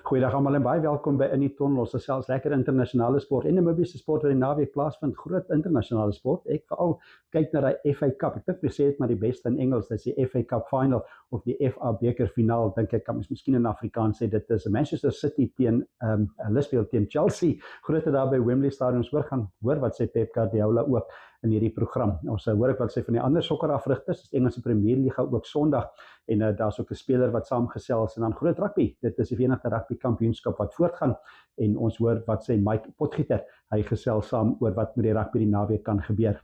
Goeiedag almal en baie welkom by In die Tunnel. Ons gesels lekker internasionale sport en Namibiese sport wat die naweek plaasvind. Groot internasionale sport. Ek veral kyk na die FA Cup. Ek dink we sê dit maar die beste in Engels, dis die FA Cup final of die FA beker finaal. Dink ek kan miskien in Afrikaans sê dit is Manchester City teen hulle speel teen Chelsea. Groot daar by Wembley Stadium. Ons hoor wat sê Pep Guardiola ook in hierdie program. Ons hoor ek wat sê van die ander sokkerafrigters, die Engelse Premier Liga ook Sondag en daar's ook 'n speler wat saamgesels en dan groot rugby. Dit is die Verenigde Rugby Kampioenskap wat voortgaan en ons hoor wat sê Mike Potgieter. Hy gesels saam oor wat met die rugby die naweek kan gebeur.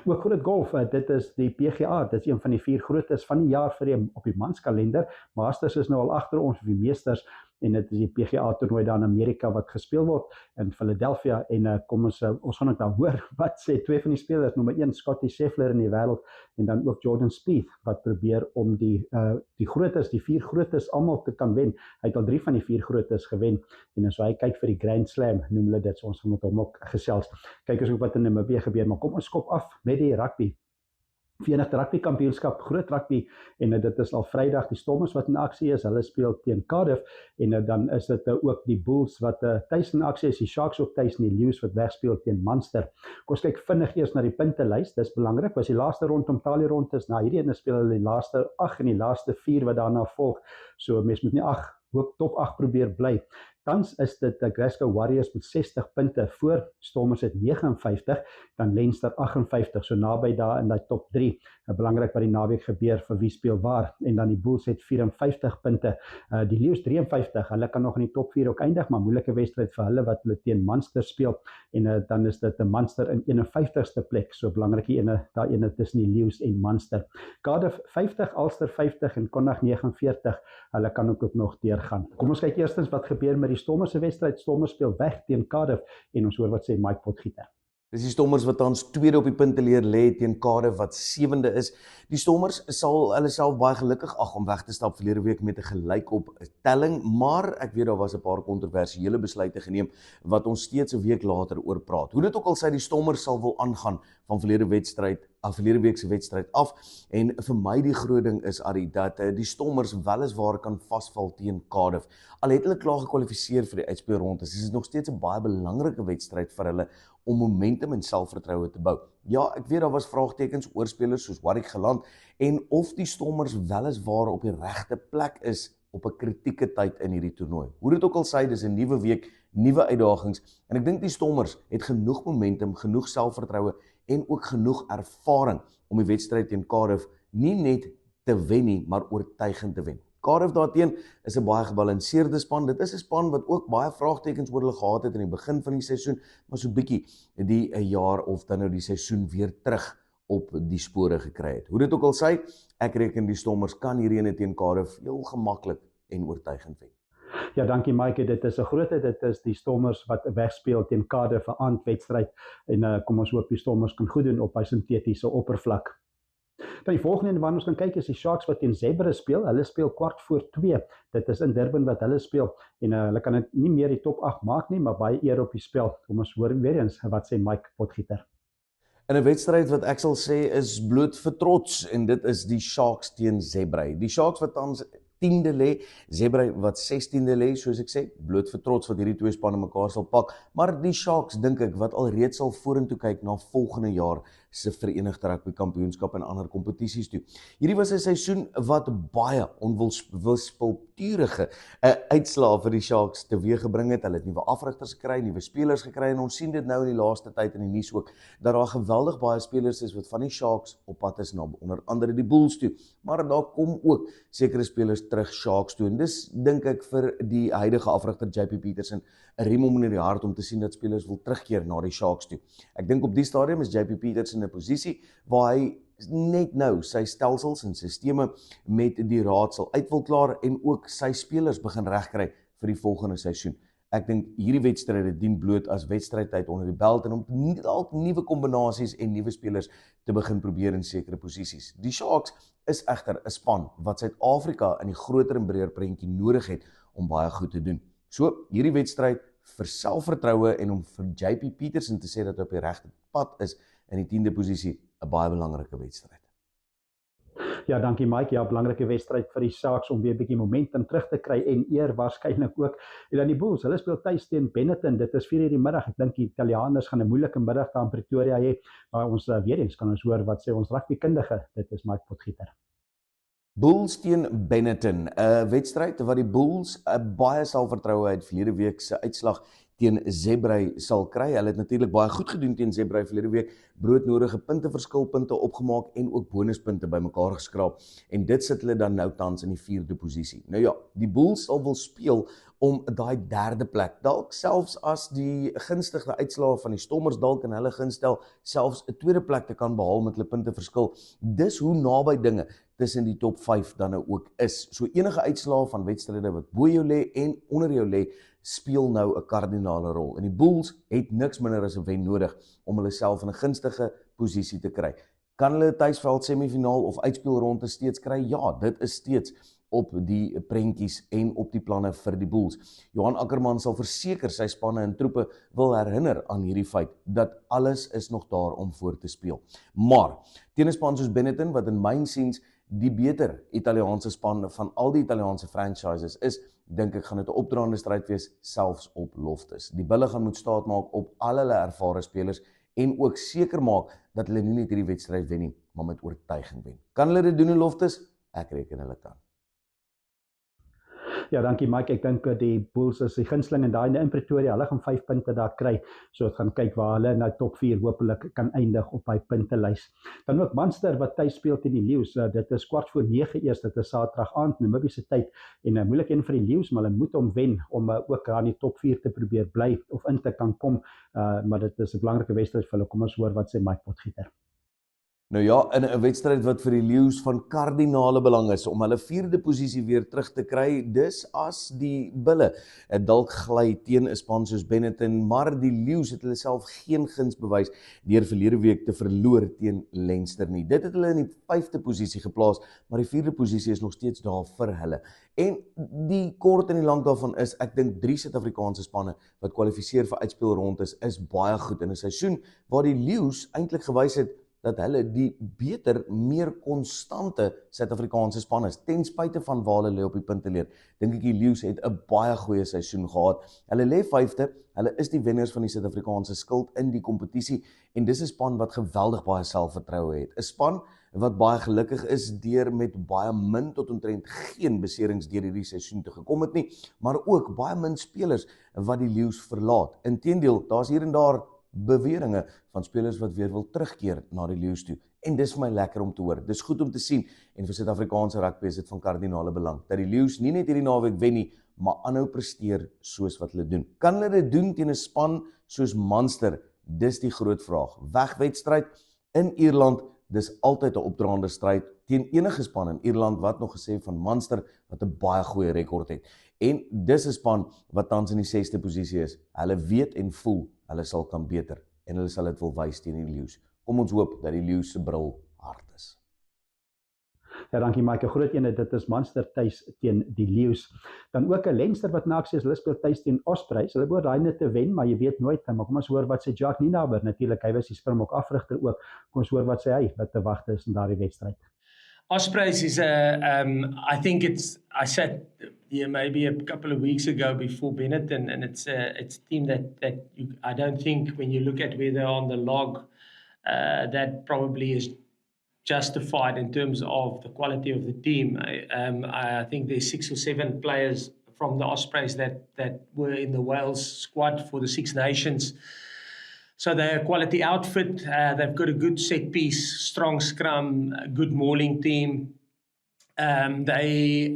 Ook groot golf, dit is die PGA, dit is een van die 4 grootes van die jaar vir die op die manskalender. Masters is nou al agter ons, die meesters, en dit is die PGA toernooi daar in Amerika wat gespeel word in Philadelphia en kom ons gaan ook daar hoor wat sê 2 van die spelers, nommer 1 Scottie Scheffler in die wêreld en dan ook Jordan Spieth wat probeer om die grootes, die 4 grootes almal te kan wen. Hy het al 3 van die 4 grootes gewen en as hy kyk vir die Grand Slam, noem hulle dit, so ons gaan met hom ook gesels. Kyk eens ook wat in Namibië gebeur, maar kom ons skop af met die rugby. Verenigde Rugby Kampioenskap, groot rugby en dit is al Vrydag, die Stormers wat in aksie is, hulle speel teen Cardiff en dan is dit ook die Bulls wat tuis in aksie is, die Sharks ook tuis en die Lions wat wegspeel teen Munster. Kom ons kyk vinnig eers na die puntelys, dis belangrik, was die laaste rondom Talie rond is, na hierdie ene speel hulle die laaste 8 en die laaste 4 wat daarna volg, so mens moet nie hoop top 8 probeer bly. Tans is dit die Glasgow Warriors met 60 punte voor, Stormers het 59, dan Leinster 58, so naby daar in die top 3. Belangrik wat die naweek gebeur vir wie speel waar, en dan die Bulls het 54 punte, die Lions 53, hulle kan nog in die top 4 ook eindig, maar moeilike wedstryd vir hulle wat hulle teen Munster speel, en dan is dit 'n Munster in 51ste plek, so belangrik daar ene tussen die Lions en Munster. Cardiff 50, Ulster 50 en Connacht 49, hulle kan ook nog deurgaan. Kom ons kyk eerstens wat gebeur met die Stormers se wedstryd. Stormers speel weg teen Cardiff en ons hoor wat sê Mike Potgieter. Dis die Stormers wat tans tweede op die punteleer lê teen Cardiff wat 7de is. Die Stormers sal hulle self baie gelukkig om weg te stap verlede week met 'n gelykop telling, maar ek weet daar was 'n paar kontroversiële besluite geneem wat ons steeds 'n week later oor praat. Hoe dit ook al sê, die Stormers sal wil aangaan van verlede week se wedstryd af en vir my die groot ding is dat die Stormers weliswaar kan vasval teen Cardiff. Al het hulle klaar gekwalifiseer vir die uitspeelronde, is dit nog steeds 'n baie belangrike wedstryd vir hulle om momentum en selfvertroue te bou. Ja, ek weet daar was vraagtekens oor spelers soos Warwick Geland en of die Stormers weliswaar op die regte plek is op 'n kritieke tyd in hierdie toernooi. Hoe dit ook al sê, dis 'n nuwe week, nuwe uitdagings en ek dink die Stormers het genoeg momentum, genoeg selfvertroue en ook genoeg ervaring om die wedstryd teen Cardiff nie net te wen nie, maar oortuigend te wen. Cardiff daarteen is 'n baie gebalanseerde span. Dit is 'n span wat ook baie vraagtekens oor hulle gehad het in die begin van die seisoen, maar so bietjie die 'n jaar of dan nou die seisoen weer terug op die spore gekry het. Hoe dit ook al sê, ek reken die Stormers kan hierdie ene teen Cardiff heel gemaklik en oortuigend wen. Ja, dankie Mike, dit is 'n grootheid, dit is die Stormers wat wegspeel teen Cardiff vir aandwedstryd en kom ons hoop die Stormers kan goed doen op hy sintetiese oppervlak. Dan die volgende wat ons kan kyk is die Sharks wat teen Zebra speel. Hulle speel 2:15. Dit is in Durban wat hulle speel en hulle kan dit nie meer die top 8 maak nie, maar baie eer op die spel. Kom ons hoor weer eens wat sê Mike Potgieter. In 'n wedstryd wat ek sal sê is bloot vir trots en dit is die Sharks teen Zebra. Die Sharks wat tans 10de lê, Zebra wat 16de lê, soos ek sê, bloot vir trots wat hierdie twee spanne mekaar sal pak, maar die Sharks dink ek wat alreeds sal vorentoe kyk na volgende jaar se Verenigde Rugby Kampioenskap en ander kompetisies toe. Hierdie was 'n seisoen wat baie onwispelturige uitslae vir die Sharks teweeggebring het. Hulle het nuwe afrigters gekry, nuwe spelers gekry en ons sien dit nou in die laaste tyd in die nuus ook dat daar geweldig baie spelers is wat van die Sharks op pad is na onder andere die Bulls toe, maar daar kom ook sekere spelers terug Sharks toe en dis dink ek vir die huidige afrigter JP Peterson 'n riem om in die hart om te sien dat spelers wil terugkeer na die Sharks toe. Ek dink op die stadium is JP Peterson in 'n posisie waar hy net nou sy stelsels en sisteme met die raad sal uit wil klaar en ook sy spelers begin regkry vir die volgende seisoen. Ek dink hierdie wedstryde dien bloot as wedstrydtyd onder die belt en om dalk nuwe kombinasies en nuwe spelers te begin probeer in sekere posisies. Die Sharks is egter 'n span wat Suid-Afrika in die groter en breër prentjie nodig het om baie goed te doen. So, hierdie wedstryd vir selfvertroue en om vir JP Peterson te sê dat hy op die regte pad is in die 10de posisie, 'n baie belangrike wedstryd. Ja, dankie Mike. Ja, belangrike wedstryd vir die Sharks om weer 'n bietjie momentum terug te kry en eer waarskynlik ook. En dan die Bulls, hulle speel tuis teen Benetton. Dit is 4:00 die middag. Ek dink die Italianers gaan 'n moeilike middag daar in Pretoria hê. Maar ons weer eens kan ons hoor wat sê ons rugbykundige. Dit is Mike Potgieter. Bulls teen Benetton, 'n wedstryd wat die Bulls baie selfvertroue uit verlede week se uitslag teen Zebre sal kry. Hulle het natuurlik baie goed gedoen teen Zebre verlede week, broodnodige punteverskilpunte opgemaak en ook bonuspunte bymekaar geskraap. En dit sit hulle dan nou tans in die 4de posisie. Nou ja, die Bulls sal wil speel om daai 3de plek, dalk selfs as die gunstigde uitslae van die Stormers dalk in hulle gunstel, selfs 'n 2de plek te kan behaal met hulle punteverskil. Dis hoe naby dinge tussen die top 5 dan nou ook is. So enige uitslae van wedstryde wat bo jou lê en onder jou lê, speel nou 'n kardinale rol. En die Bulls het niks minder as 'n wen nodig om hulle self in 'n gunstige posisie te kry. Kan hulle 'n tuisveld semifinaal of uitspelronde steeds kry? Ja, dit is steeds op die prentjies en op die planne vir die Bulls. Johan Ackerman sal verseker sy spanne en troepe wil herinner aan hierdie feit dat alles is nog daar om voor te speel. Maar teen 'n span soos Benetton wat in my insiens die beter Italiaanse span van al die Italiaanse franchises is, dink ek gaan dit 'n opdraande stryd wees, selfs op loftes. Die Bulle gaan moet staat maak op al hulle ervare spelers en ook seker maak dat hulle nie net hierdie wedstryd wen nie, maar met oortuiging wen. Kan hulle dit doen in loftes? Ek reken hulle kan. Ja, dankie Mike. Ek dink die Bulls is die gunsteling en daai in Pretoria, hulle gaan 5 punte daar kry. So ons gaan kyk waar hulle nou top 4 hopelik kan eindig op hy puntelys. Dan ook Munster wat tuis speel teen die Lions. Dit is 8:45 eers, dit is Saterdag aand, Namibiese tyd en 'n moeilike een vir die Lions, maar hulle moet hom wen om ook aan die top 4 te probeer bly of in te kan kom. Maar dit is 'n belangrike wedstryd vir hulle. Kom ons hoor wat sê Mike Potgieter. Nou ja, in 'n wedstryd wat vir die Lions van kardinale belang is om hulle 4de posisie weer terug te kry, dis as die Bulle dalk gly teen 'n span soos Benetton, maar die Lions het hulle self geen guns bewys deur verlede week te verloor teen Leinster nie. Dit het hulle in die 5de posisie geplaas, maar die 4de posisie is nog steeds daar vir hulle. En die kort en die lank daarvan is, ek dink 3 Suid-Afrikaanse spanne wat kwalifiseer vir uitspelrondes is baie goed in 'n seisoen waar die Lions eintlik gewys het dat hulle die beter, meer konstante Suid-Afrikaanse span is, ten spyte van waar hulle lê op die punteleer. Dink ek die Lions het 'n baie goeie seisoen gehad. Hulle lê 5de, hulle is die wenners van die Suid-Afrikaanse skild in die kompetisie en dis 'n span wat geweldig baie selfvertroue het. 'n Span wat baie gelukkig is deur met baie min tot omtrent geen beserings deur hierdie seisoen te gekom het nie, maar ook baie min spelers wat die Lions verlaat. Inteendeel, daar's hier en daar beweringe van spelers wat weer wil terugkeer na die Lions toe. En dis vir my lekker om te hoor. Dis goed om te sien en vir Suid-Afrikaanse rugby is dit van kardinale belang dat die Lions nie net hierdie naweek wen nie, maar aanhou presteer soos wat hulle doen. Kan hulle dit doen teen 'n span soos Munster? Dis die groot vraag. Wegwedstryd in Ierland, dis altyd 'n opdraande stryd teen enige span in Ierland wat nog gesê van Munster wat 'n baie goeie rekord het. En dis 'n span wat tans in die 6de posisie is. Hulle weet en voel hulle sal kan beter en hulle sal dit wil wys teen die Lions. Kom ons hoop dat die Lions se bril hard is. Ja, dankie Mike. 'n Groot een, dit is Munster tuis teen die Lions. Dan ook 'n Leinster wat na sê hulle speel tuis teen Ospreys. Hulle behoort daai net te wen, maar jy weet nooit. Maar kom ons hoor wat sê Jacques Nienaber. Natuurlik, hy was die Springbok afrigter ook. Kom ons hoor wat sê hy wat te wag is in daardie wedstryd. Ospreys is I think I said maybe a couple of weeks ago before Benetton, and it's a team that I don't think when you look at where they're on the log, that probably is justified in terms of the quality of the team. I think there's 6 or 7 players from the Ospreys that were in the Wales squad for the Six Nations. So they're a quality outfit. They've got a good set piece, strong scrum, a good mauling team. They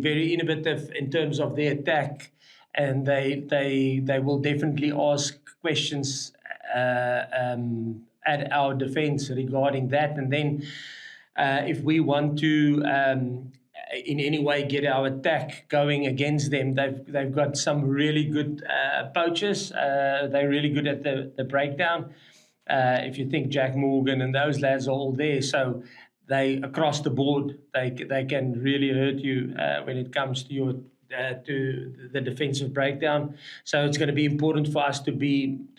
very innovative in terms of their attack, and they will definitely ask questions at our defence regarding that. And then if we want to in any way get our attack going against them, they've got some really good poachers. They're really good at the breakdown. If you think Jack Morgan and those lads are all there, so they across the board they can really hurt you when it comes to your to the defensive breakdown. So it's going to be important for us to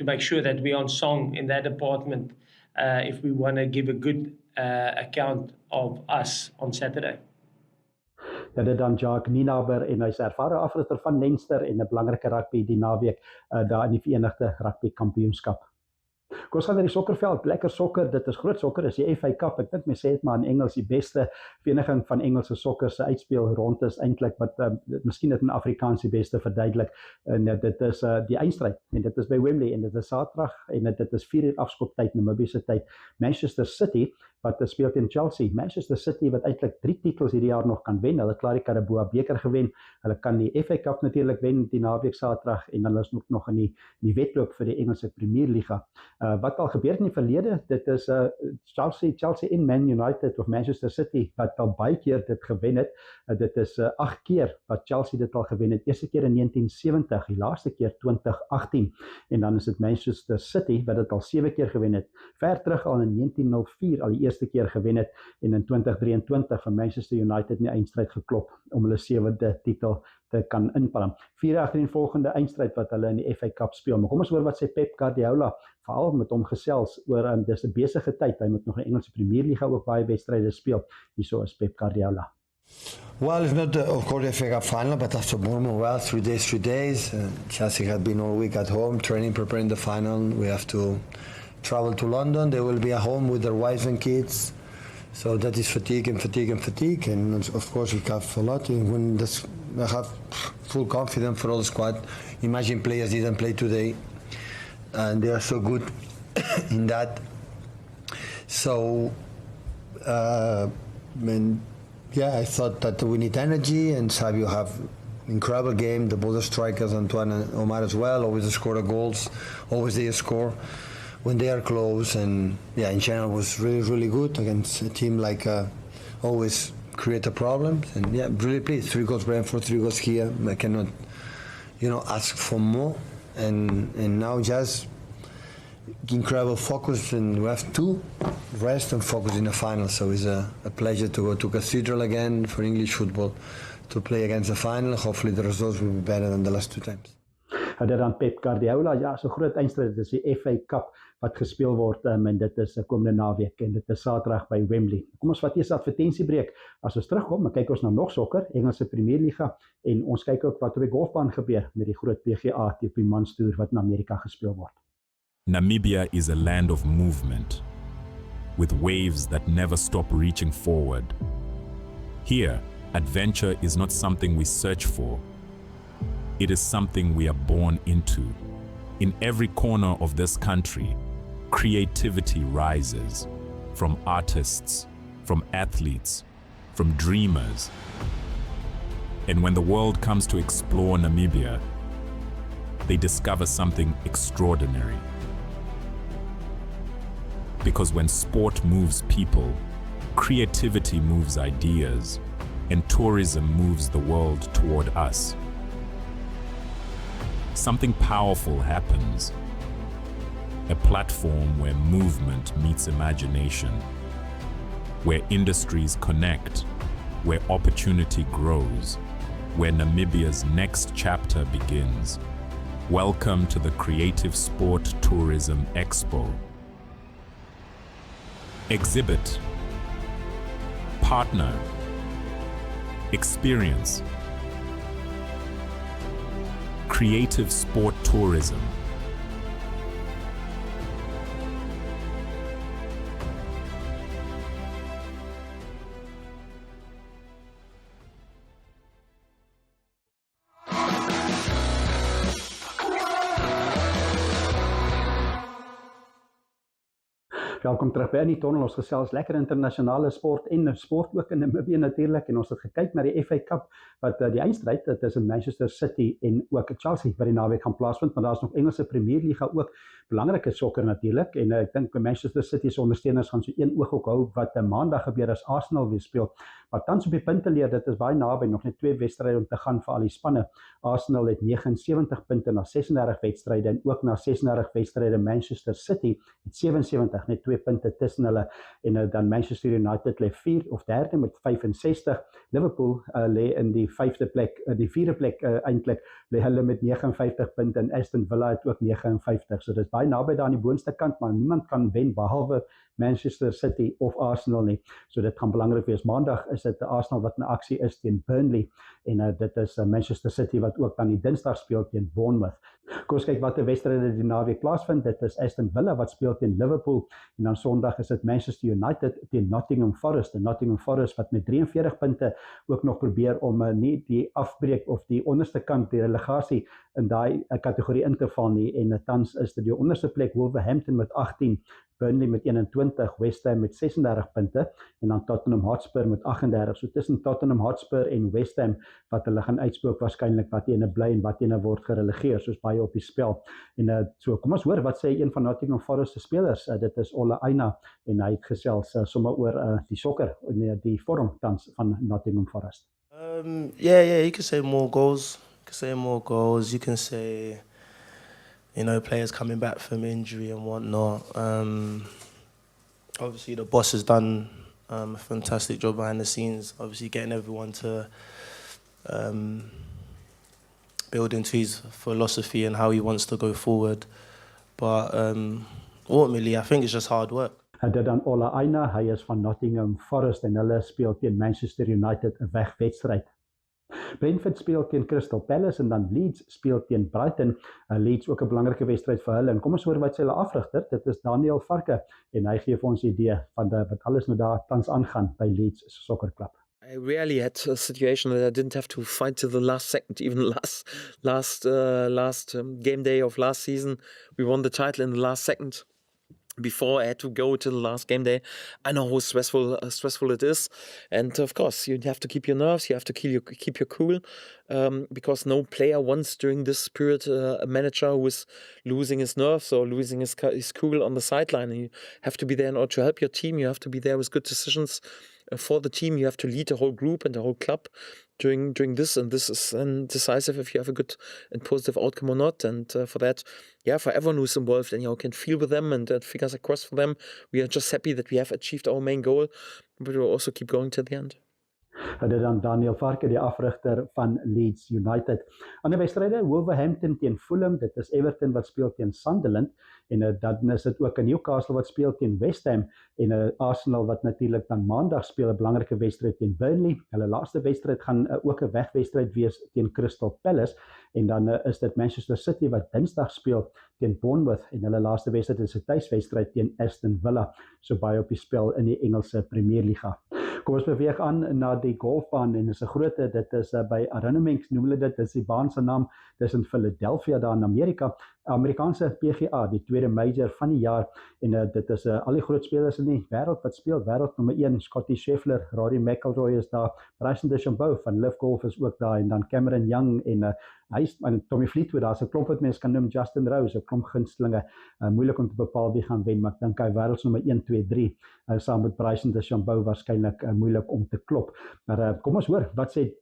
make sure that we're on song in that department if we want to give a good account of us on Saturday. Ja, dit dan Jacques Nienaber en hy's ervare afrigter van Leinster en 'n belangrike rugby die naweek daar in die Verenigde Rugby Kampioenskap. Kom ons gaan na die sokkerveld, lekker sokker, dit is groot sokker, is die FA Cup, ek dink mense sê dit maar in Engels, die beste vereniging van Engelse sokker se uitspeel rond is eintlik, wat miskien dit in Afrikaans die beste verduidelik, en dit is die eindstryd, en dit is by Wembley, en dit is Saterdag, en dit is 4 uur afskoptyd, Namibiese tyd, Manchester City, wat speel teen Chelsea, Manchester City wat eintlik 3 titels hierdie jaar nog kan wen, hulle klaar die Carabao beker gewen, hulle kan die FA Cup natuurlik wen die naweek Saterdag, en hulle is nog in die wedloop vir die Engelse Premierliga. Wat al gebeur in die verlede, dit is Chelsea en Man United of Manchester City wat al baie keer dit gewen het. Dit is 8 keer wat Chelsea dit al gewen het. Eerste keer in 1970, die laaste keer 2018. En dan is dit Manchester City wat dit al 7 keer gewen het. Ver terug al in 1904 al die eerste keer gewen het en in 2023 van Manchester United in die eindstryd geklop om hulle 7de titel te kan inpalm. 4 agtereenvolgende eindstryd wat hulle in die FA Cup speel. Maar kom ons hoor wat sê Pep Guardiola, veral met hom gesels oor dis 'n besige tyd. Hy moet nog in die Engelse Premierliga ook baie wedstryde speel. Hierso is Pep Guardiola. Well, it's not of course the FA Cup final, but after Bournemouth, 3 days. Chelsea had been all week at home training, preparing the final. We have to travel to London. They will be at home with their wives and kids. So that is fatigue. And of course, we have a lot. When I have full confidence for all the squad. Imagine players didn't play today, and they are so good in that. So, I thought that we need energy, and Savio have incredible game. The both strikers, Antoine and Omar as well, always score the goals. Always they score when they are close, and in general was really good against a team like always create a problem, and really pleased. 3 goals Brentford, 3 goals here. I cannot ask for more, and now just incredible focus, and we have to rest and focus in the final. So it's a pleasure to go to Cathedral again for English football to play against the final. Hopefully the results will be better than the last 2 times. Dit dan Pep Guardiola, ja, so groot eindstryd, dit is die FA Cup wat gespeel word, en dit is komende naweek, en dit is Saterdag by Wembley. Kom ons vat eers 'n advertensiebreek. As ons terugkom, dan kyk ons na nog sokker, Engelse Premierliga, en ons kyk ook wat op die golfbaan gebeur met die groot PGA TP Mans Tour wat in Amerika gespeel word. Namibia is a land of movement, with waves that never stop reaching forward. Here, adventure is not something we search for. It is something we are born into. In every corner of this country, creativity rises, from artists, from athletes, from dreamers. And when the world comes to explore Namibia, they discover something extraordinary. Because when sport moves people, creativity moves ideas, and tourism moves the world toward us. Something powerful happens. A platform where movement meets imagination, where industries connect, where opportunity grows, where Namibia's next chapter begins. Welcome to the Creative Sport Tourism Expo. Exhibit, partner, experience. Creative Sport Tourism. Welkom terug by die Tunnel. Ons gesels lekker internasionale sport en sport ook in Namibië natuurlik, en ons het gekyk na die FA Cup wat die eindstryd tussen Manchester City en ook Chelsea by die naweek gaan plaasvind, maar daar's nog Engelse Premierliga ook, belangrike sokker natuurlik, en ek dink Manchester City se ondersteuners gaan so een oog ook hou wat maandag gebeur as Arsenal weer speel. Maar tans op die punte leer, dit is baie naby, nog net 2 wedstryde om te gaan vir al die spanne. Arsenal het 79 punte na 36 wedstryde, en ook na 36 wedstryde Manchester City het 77, net 2 2 punte tussen hulle en dan Manchester United lê 4 of 3de met 65. Liverpool lê in die 5de plek, die 4de plek eintlik lê hulle met 59 punte en Aston Villa het ook 59. So dit is baie naby daar aan die boonste kant, maar niemand kan wen behalwe Manchester City of Arsenal nie. So dit gaan belangrik wees. Maandag is dit Arsenal wat in aksie is teen Burnley en dit is Manchester City wat ook dan die Dinsdag speel teen Bournemouth. Kom ons kyk watter wedstryde die naweek plaasvind. Dit is Aston Villa wat speel teen Liverpool en dan Sondag is dit Manchester United teen Nottingham Forest. En Nottingham Forest wat met 43 punte ook nog probeer om nie die afbreek of die onderste kant die relegasie in daai kategorie in te val nie en tans is dit die onderste plek Wolverhampton met 18, Burnley met 21, West Ham met 36 punte en dan Tottenham Hotspur met 38. So tussen Tottenham Hotspur en West Ham wat hulle gaan uitspook waarskynlik wat ene bly en wat ene word gerelegeer, soos baie op die spel. En so kom ons hoor wat sê een van Nottingham Forest se spelers. Dit is Ola Aina en hy het gesels sommer oor die sokker en die vorm tans van Nottingham Forest. Yeah, you can say more goals. You can say, players coming back from injury and whatnot. Obviously, the boss has done a fantastic job behind the scenes. Obviously, getting everyone to build into his philosophy and how he wants to go forward. But ultimately, I think it's just hard work. Dit dan Ola Aina, hy is van Nottingham Forest en hulle speel teen Manchester United 'n wegwedstryd. Brentford speel teen Crystal Palace en dan Leeds speel teen Brighton. Leeds ook 'n belangrike wedstryd vir hulle en kom ons hoor wat sê hulle afrigter. Dit is Daniel Varke en hy gee vir ons 'n idee van wat alles nou daar tans aangaan by Leeds Soccer Club. I rarely had a situation that I didn't have to fight to the last second. Even last game day of last season, we won the title in the last second. Before I had to go to the last game day, I know how stressful it is, and of course you have to keep your nerves. You have to keep your cool, because no player wants during this period a manager who is losing his nerves or losing his cool on the sideline. And you have to be there in order to help your team. You have to be there with good decisions for the team. You have to lead the whole group and the whole club during this, and this is decisive if you have a good and positive outcome or not. And for that, for everyone who's involved and can feel with them and fingers across for them, we are just happy that we have achieved our main goal, but we'll also keep going to the end. Dit dan Daniel Varke, die afrigter van Leeds United. Ander wedstryde, Wolverhampton teen Fulham, dit is Everton wat speel teen Sunderland en dan is dit ook Newcastle wat speel teen West Ham en Arsenal wat natuurlik dan Maandag speel 'n belangrike wedstryd teen Burnley. Hulle laaste wedstryd gaan ook 'n wegwedstryd wees teen Crystal Palace en dan is dit Manchester City wat Dinsdag speel teen Bournemouth en hulle laaste wedstryd is 'n tuiswedstryd teen Aston Villa. So baie op die spel in die Engelse Premierliga. Kom ons beweeg aan na die golfbaan en is 'n groot, dit is by Arrownemenks noem hulle dit, is die baan se naam, dis in Philadelphia daar in Amerika, Amerikaanse PGA, die tweede major van die jaar en dit is al die groot spelers in die wêreld wat speel, wêreld nommer 1, Scottie Scheffler, Rory McIlroy is daar, Bryson DeChambeau van Liv Golf is ook daar en dan Cameron Young en Tommy Fleetwood, daar's 'n klomp wat mense kan noem, Justin Rose, 'n klomp gunstelinge, moeilik om te bepaal wie gaan wen, maar ek dink hy wêreldsnommer 1, 2, 3, saam met Bryson DeChambeau waarskynlik moeilik om te klop. Maar kom ons hoor, wat sê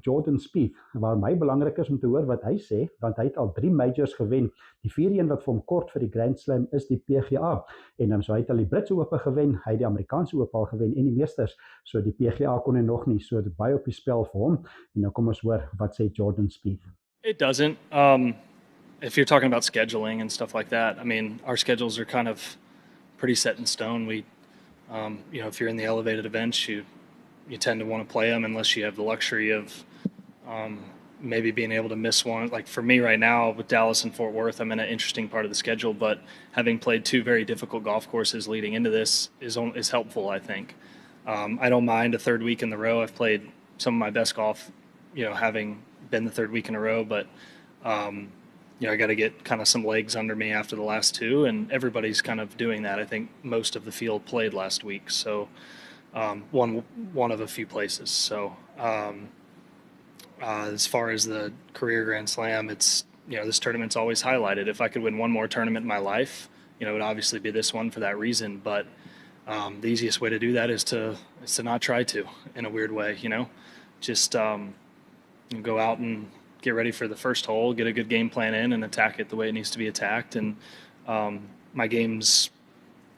Jordan Spieth, waar my belangrik is om te hoor wat hy sê, want hy het al 3 majors gewen. Die 4-1 wat vir hom kort vir die Grand Slam is die PGA en so hy het al die Britse Ope gewen, hy het die Amerikaanse Ope al gewen en die Meesters, so die PGA kon hy nog nie, so dit baie op die spel vir hom en nou kom ons hoor wat sê Jordan Spieth. It doesn't. If you're talking about scheduling and stuff like that, I mean, our schedules are kind of pretty set in stone. We, if you're in the elevated events, you tend to want to play them unless you have the luxury of maybe being able to miss one. Like for me right now with Dallas and Fort Worth, I'm in an interesting part of the schedule, but having played 2 very difficult golf courses leading into this is helpful, I think. I don't mind a 3rd week in the row. I've played some of my best golf, having been the 3rd week in a row, but I got to get kind of some legs under me after the last 2, and everybody's kind of doing that. I think most of the field played last week, so one of a few places. So as far as the career Grand Slam, it's this tournament's always highlighted. If I could win one more tournament in my life, it would obviously be this one for that reason. But the easiest way to do that is to not try to, in a weird way. Just go out and get ready for the first hole, get a good game plan in, and attack it the way it needs to be attacked. And my game's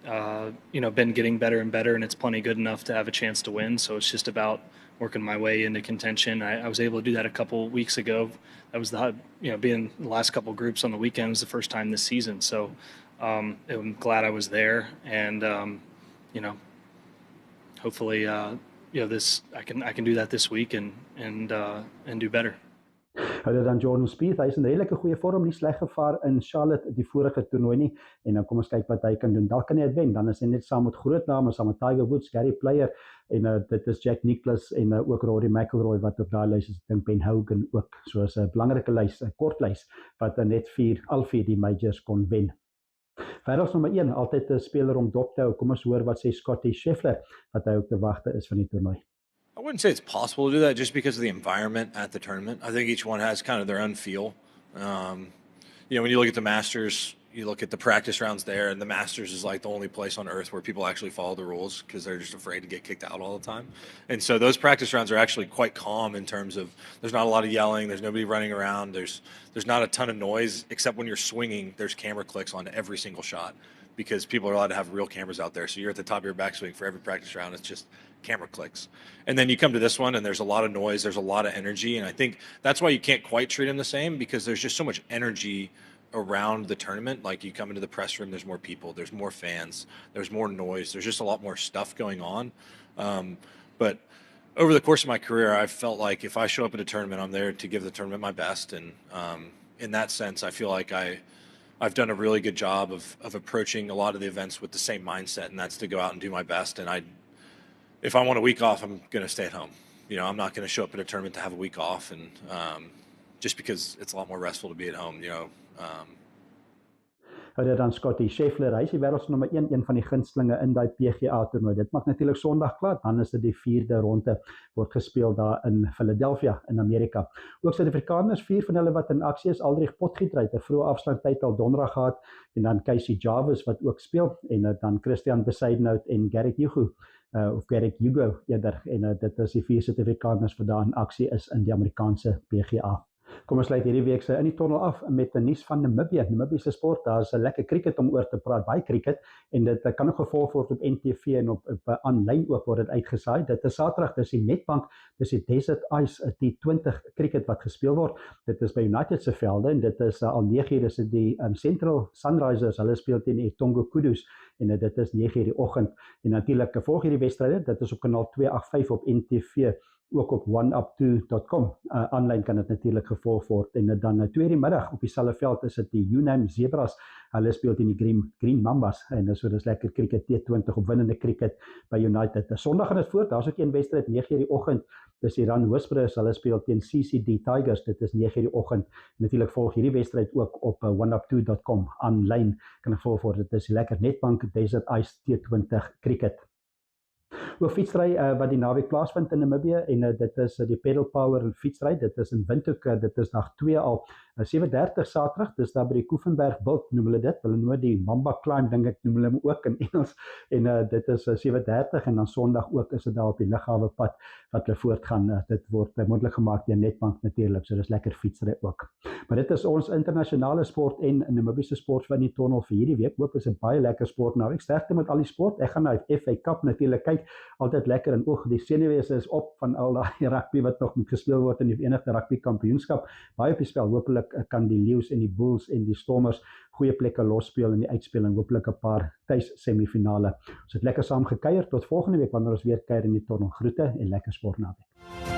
been getting better and better, and it's plenty good enough to have a chance to win. So it's just about working my way into contention. I was able to do that a couple weeks ago. That was being in the last couple groups on the weekend was the first time this season. So I'm glad I was there, and hopefully this I can do that this week and do better. Hulle dan Jordan Spieth, hy is in redelike goeie vorm, nie sleg gevaar in Charlotte die vorige toernooi nie, en dan kom ons kyk wat hy kan doen. Dalk kan hy het wen, dan is hy net saam met groot name, saam met Tiger Woods, Gary Player, en dit is Jack Nicklaus, en ook Rory McIlroy wat op daai lys is, ek dink Ben Hogan ook, soos 'n belangrike lys, 'n kort lys, wat net al vier die majors kon wen. Wêrelds nommer 1, altyd 'n speler om dop te hou. Kom ons hoor wat sê Scottie Scheffler, wat hy ook te wagte is van die toernooi. I wouldn't say it's possible to do that just because of the environment at the tournament. I think each one has kind of their own feel. When you look at the Masters, you look at the practice rounds there, and the Masters is like the only place on earth where people actually follow the rules because they're just afraid to get kicked out all the time. And so those practice rounds are actually quite calm in terms of there's not a lot of yelling, there's nobody running around, there's not a ton of noise, except when you're swinging, there's camera clicks on every single shot because people are allowed to have real cameras out there. So you're at the top of your backswing for every practice round, it's just camera clicks. And then you come to this one and there's a lot of noise, there's a lot of energy, and I think that's why you can't quite treat them the same because there's just so much energy around the tournament. Like you come into the press room, there's more people, there's more fans, there's more noise, there's just a lot more stuff going on. But over the course of my career, I've felt like if I show up at a tournament, I'm there to give the tournament my best, and in that sense, I feel like I've done a really good job of approaching a lot of the events with the same mindset, and that's to go out and do my best. And if I want a week off, I'm going to stay at home. I'm not going to show up at a tournament to have a week off, and just because it's a lot more restful to be at home. Hulle dan Scottie Scheffler, hy is die wêrelds nommer 1, een van die gunstelinge in daai PGA toernooi. Dit maak natuurlik Sondag klaar, dan is dit die 4de ronde word gespeel daar in Philadelphia in Amerika. Ook Suid-Afrikaners, 4 van hulle wat in aksie is, Aldrich Potgieter het 'n vroeë afsluittyd al donderdag gehad, en dan Casey Jarvis wat ook speel, en dan Christian Bezuidenhout en Garrick Hugo eerder, en dit is die 4 Suid-Afrikaners wat daar in aksie is in die Amerikaanse PGA. Kom ons sluit hierdie week se in die tonnel af met 'n nuus van Namibië. Namibiese sport, daar is 'n lekker cricket om oor te praat, baie cricket, en dit kan ook gevolg word op NTV en op aanlyn ook word dit uitgesaai. Dit is Saterdag, dis die Nedbank, dis die Desert Ice T20 cricket wat gespeel word. Dit is by United se velde, en dit is al 9:00 is dit die Central Sunrisers, hulle speel teen die Etongo Kudus, en dit is 9:00 die oggend. En natuurlik volg hierdie wedstryde, dit is op kanaal 285 op NTV, ook op oneup2.com. Aanlyn kan dit natuurlik gevolg word, en dan 2:00 die middag op dieselfde veld is dit die UNAM Zebras, hulle speel teen die Green Mambas, en so dis lekker cricket, T20 opwindende cricket by United. Sondag gaan dit voort, daar's ook een wedstryd 9:00 die oggend, dis die Rand Whispers, hulle speel teen CCD Tigers, dit is 9:00 die oggend. Natuurlik volg hierdie wedstryd ook op oneup2.com, aanlyn kan gevolg word. Dit is die lekker Nedbank Desert Ice T20 cricket. Ook fietsry wat die naweek plaasvind in Namibië, en dit is die Pedal Power fietsry, dit is in Windhoek, dit is dag 2 al, 7:30 Saterdag, dis daar by die Koevenberg Bult noem hulle dit, hulle noem die Mamba Climb, dink ek noem hulle hom ook in Engels, en dit is 7:30, en dan Sondag ook is dit daar op die Lughawe pad wat hulle voortgaan. Dit word moontlik gemaak deur Nedbank natuurlik, so dis lekker fietsry ook. Maar dit is ons internasionale sport en Namibiese sport van die tonnel vir hierdie week. Hoop is 'n baie lekker sport naweek. Sterkte met al die sport. Ek gaan na die FA Cup natuurlik kyk. Altyd lekker, en die senuwees is op van al daai rugby wat nog moet gespeel word in die Verenigde Rugby Kampioenskap. Baie op die spel. Hopelik kan die Lions en die Bulls en die Stormers goeie plekke losspeel in die uitspel, en hopelik 'n paar tuis semifinale. Ons het lekker saam gekuier. Tot volgende week wanneer ons weer kuier in die tonnel. Groete en lekker sport naweek.